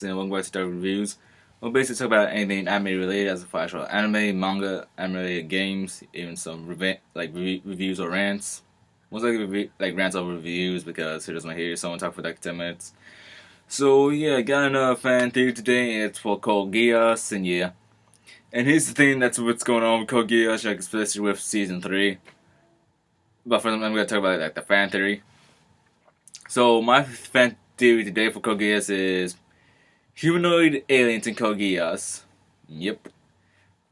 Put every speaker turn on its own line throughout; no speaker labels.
and welcome back to Thoery Reviews. We'll basically talk about anything anime related, as for actual anime, manga, anime related games, even some reviews or rants. Most likely rants over reviews because who doesn't want to hear someone talk for like 10 minutes. So yeah, I got another fan theory today, and it's for Code Geass, and yeah. And here's the thing, that's what's going on with Code Geass, like especially with season 3. But first I'm gonna talk about like the fan theory. So my fan theory today for Code Geass is humanoid aliens in Code Geass. Yep.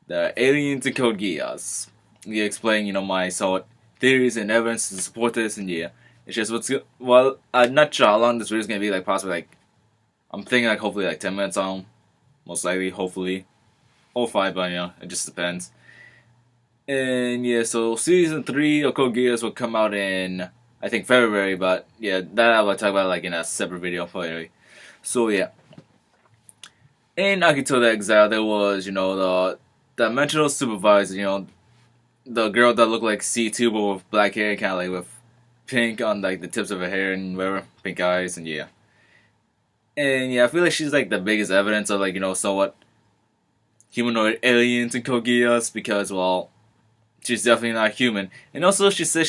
The aliens in Code Geass. Yeah, explain, my solid theories and evidence to support this, and yeah. It's just I'm not sure how long this video is gonna be, possibly I'm thinking hopefully 10 minutes on. Most likely, hopefully. Or 5, but it just depends. And yeah, so season 3 of Code Geass will come out in, I think, February, but yeah, that I will talk about in a separate video anyway. So yeah. In Akito the Exile, there was, the dimensional supervisor, the girl that looked like C2 but with black hair, kind of with pink on the tips of her hair and whatever, pink eyes, and yeah. And yeah, I feel like she's the biggest evidence of somewhat humanoid aliens in Code Geass because, well, she's definitely not human. And also, she says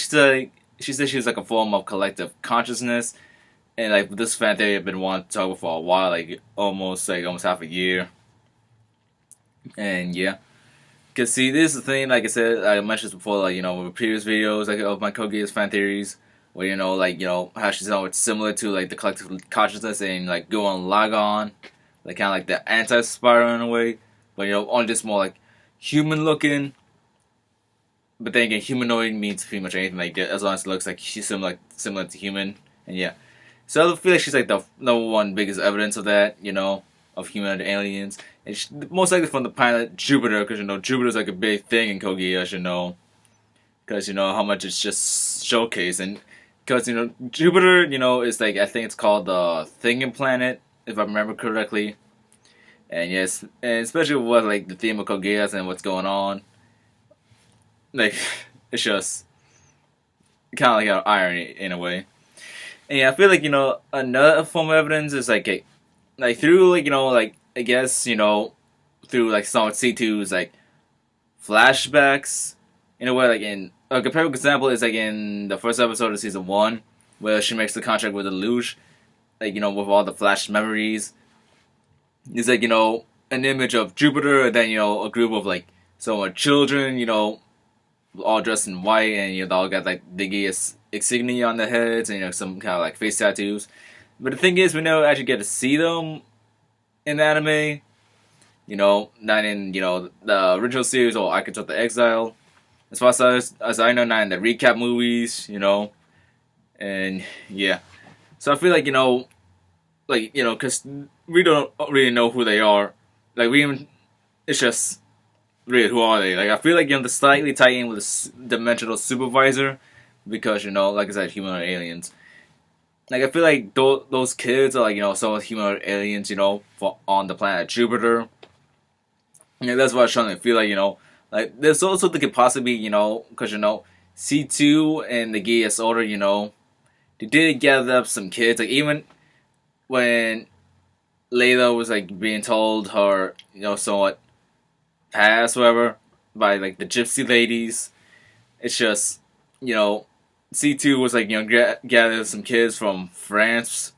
she's a form of collective consciousness. And this fan theory I've been wanting to talk about for a while, almost half a year. And yeah, cause see, this is the thing. Like I said, I mentioned this before, with previous videos of my Code Geass fan theories, where how she's it's similar to the collective consciousness and go on log on, kind of the anti-spiral in a way, but only just more human looking. But then again, humanoid means pretty much anything as long as it looks like she's similar to human, and yeah. So I feel like she's the number one biggest evidence of that, of humanoid aliens. And most likely from the planet Jupiter, because Jupiter's a big thing in Code Geass, because how much it's just showcased, and because Jupiter, is I think it's called the Thinking Planet, if I remember correctly. And yes, and especially with the theme of Code Geass and what's going on, it's just kind of an irony in a way. And yeah, I feel another form of evidence is through I guess through some of C2's flashbacks in a way, in a perfect example is in the first episode of season 1 where she makes the contract with the Luge, with all the flash memories. It's an image of Jupiter and then a group of some children, all dressed in white, and they all got the Geass insignia on their heads and some kind of face tattoos. But the thing is, we never actually get to see them in the anime. Not in the original series or Akito the Exile. As far as I know, not in the recap movies. And yeah, so I feel because we don't really know who they are. It's just really, who are they? I feel the slightly tie in with the dimensional supervisor because, like I said, humanoid aliens. I feel those kids are, some humanoid aliens, on the planet Jupiter. That's what I was trying to feel there's also they could possibly be, because, C2 and the Geass Order, they did gather up some kids. Even when Layla was, being told her, somewhat past, whatever, by the gypsy ladies. It's just, C2 was gathering some kids from France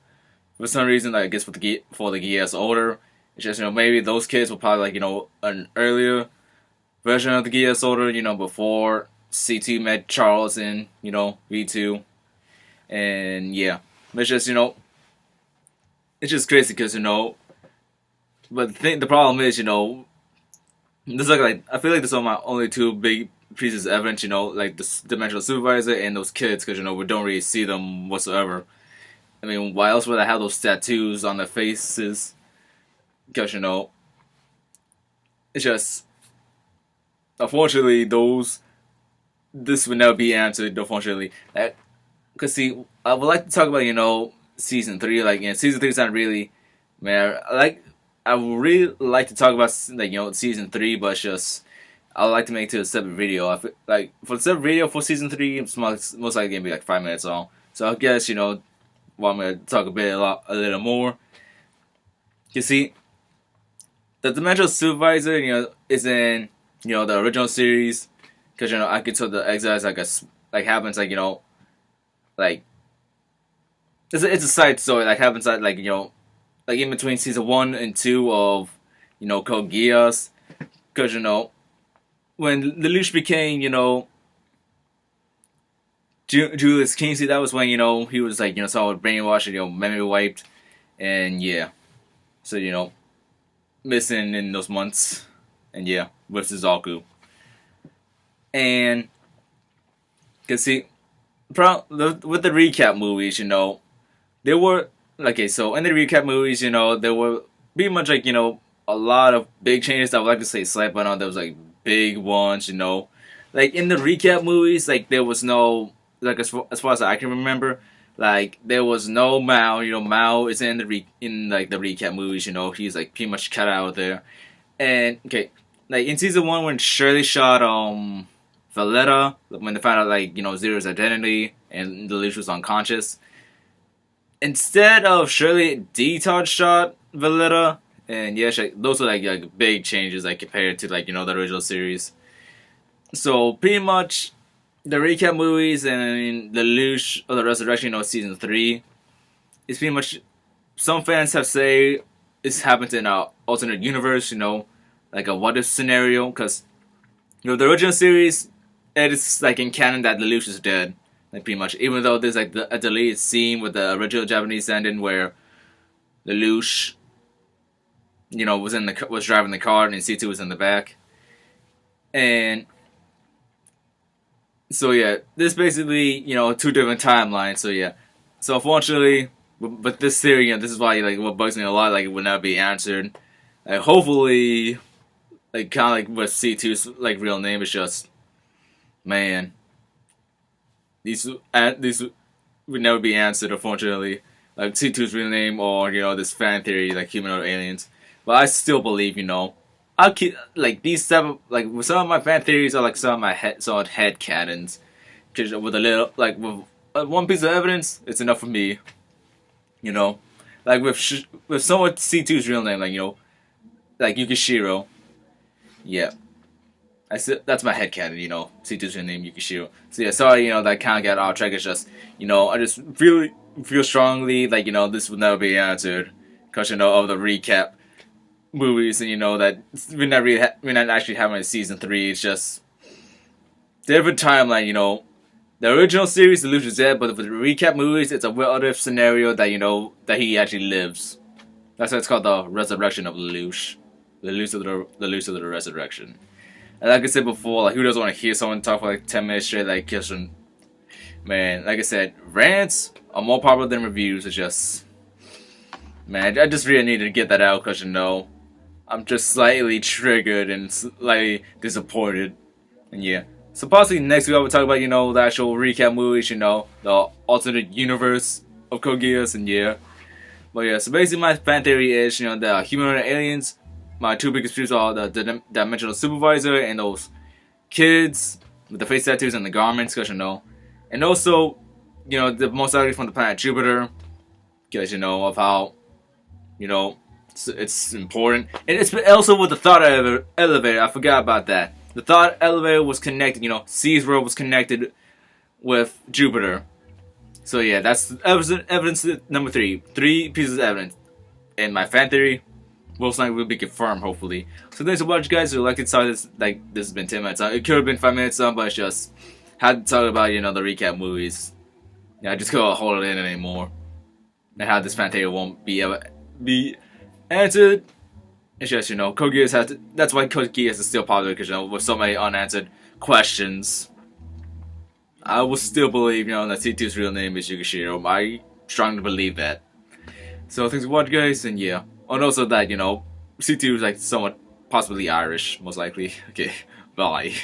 for some reason. I guess for the Geass Order. It's just maybe those kids were probably an earlier version of the Geass Order. Before C2 met Charles in V2, and yeah, but it's just it's just crazy because but the problem is this I feel this are my only two big pieces of evidence, this dimensional supervisor and those kids, because we don't really see them whatsoever. I mean, why else would I have those tattoos on their faces? Because it's just unfortunately this would never be answered. Unfortunately, because see, I would like to talk about season 3. Season 3 is not really, man. I would really like to talk about season 3, but it's just I would like to make it to a separate video. I feel, for the separate video for season 3, it's most likely gonna be 5 minutes long. So I guess I'm gonna talk a little more. You see, the Dimensional Supervisor, is in the original series, because I could tell the Exiles like happens like it's a side story that happens at like in between season 1 and 2 of Code Geass, because when Lelouch became Julius Kingsley, that was when he was like sort of brainwashed, memory wiped, and yeah, so missing in those months, and yeah, with Suzaku, and cause see, with the recap movies, there were okay, so in the recap movies, there were pretty much like a lot of big changes. I would like to say slight, but no, there was like big ones, like in the recap movies, like there was no like as far as I can remember, like there was no Mao. Mao is in like the recap movies. He's like pretty much cut out of there. And okay, like in season 1 when Shirley shot Valletta, when they found out like Zero's identity and Lelouch was unconscious, instead of Shirley, Detox shot Valletta, and yeah, those are like big changes like compared to like the original series. So pretty much the recap movies and the Lelouch or the Resurrection season 3 is pretty much, some fans have say it's happened in an alternate universe, like a what if scenario, because the original series, it is like in canon that Lelouch is dead, like pretty much, even though there's like a deleted scene with the original Japanese ending where Lelouch was driving the car and C2 was in the back. And so yeah, this basically, 2 different timelines. So yeah, so unfortunately, but this theory, this is why like what bugs me a lot, like it would not be answered. Like hopefully, like kind of like with C2's like real name is just, man, these would never be answered. Unfortunately, like C2's real name or this fan theory like humanoid aliens. But I still believe, I'll keep like these 7, like some of my fan theories are like some of my head canons, because with a little like with one piece of evidence, it's enough for me. Like with someone C2's real name, like Yukishiro. Yeah, that's my head canon. C2's real name Yukishiro. So yeah, sorry, that kind of got off track. It's just I just really feel strongly like this will never be answered, because of the recap movies, and that we're not actually having a season 3. It's just different timeline. The original series, Lelouch is dead, but with the recap movies, it's a what if scenario that that he actually lives. That's why it's called the resurrection of Lelouch, the Lelouch of the resurrection. And like I said before, like who doesn't want to hear someone talk for like 10 minutes straight, like Kirsten? Man, like I said, rants are more popular than reviews. It's just, man, I just really needed to get that out, because I'm just slightly triggered and slightly disappointed. And yeah. So possibly next week I will talk about, the actual recap movies, the alternate universe of Code Geass, and yeah. But yeah, so basically my fan theory is, the humanoid aliens, my 2 biggest fears are the Dimensional Supervisor and those kids with the face tattoos and the garments, because and also, the most likely from the planet Jupiter, because of how, it's important. And it's also with the thought elevator. I forgot about that. The thought elevator was connected. C's world was connected with Jupiter. So yeah, that's evidence number 3. 3 pieces of evidence. And my fan theory most likely will be confirmed, hopefully. So thanks for watching, guys. If you like it, sorry this has been 10 minutes. It could have been 5 minutes, but it's just had to talk about the recap movies. Yeah, I just couldn't hold it in anymore. And how this fan theory won't be answered. It's just, Code Geass that's why Code Geass is still popular, because, with so many unanswered questions, I will still believe, that C2's real name is Yukishiro. I strongly believe that. So, thanks for watching, guys, and yeah. And also that, C2 is, like, somewhat possibly Irish, most likely. Okay, bye.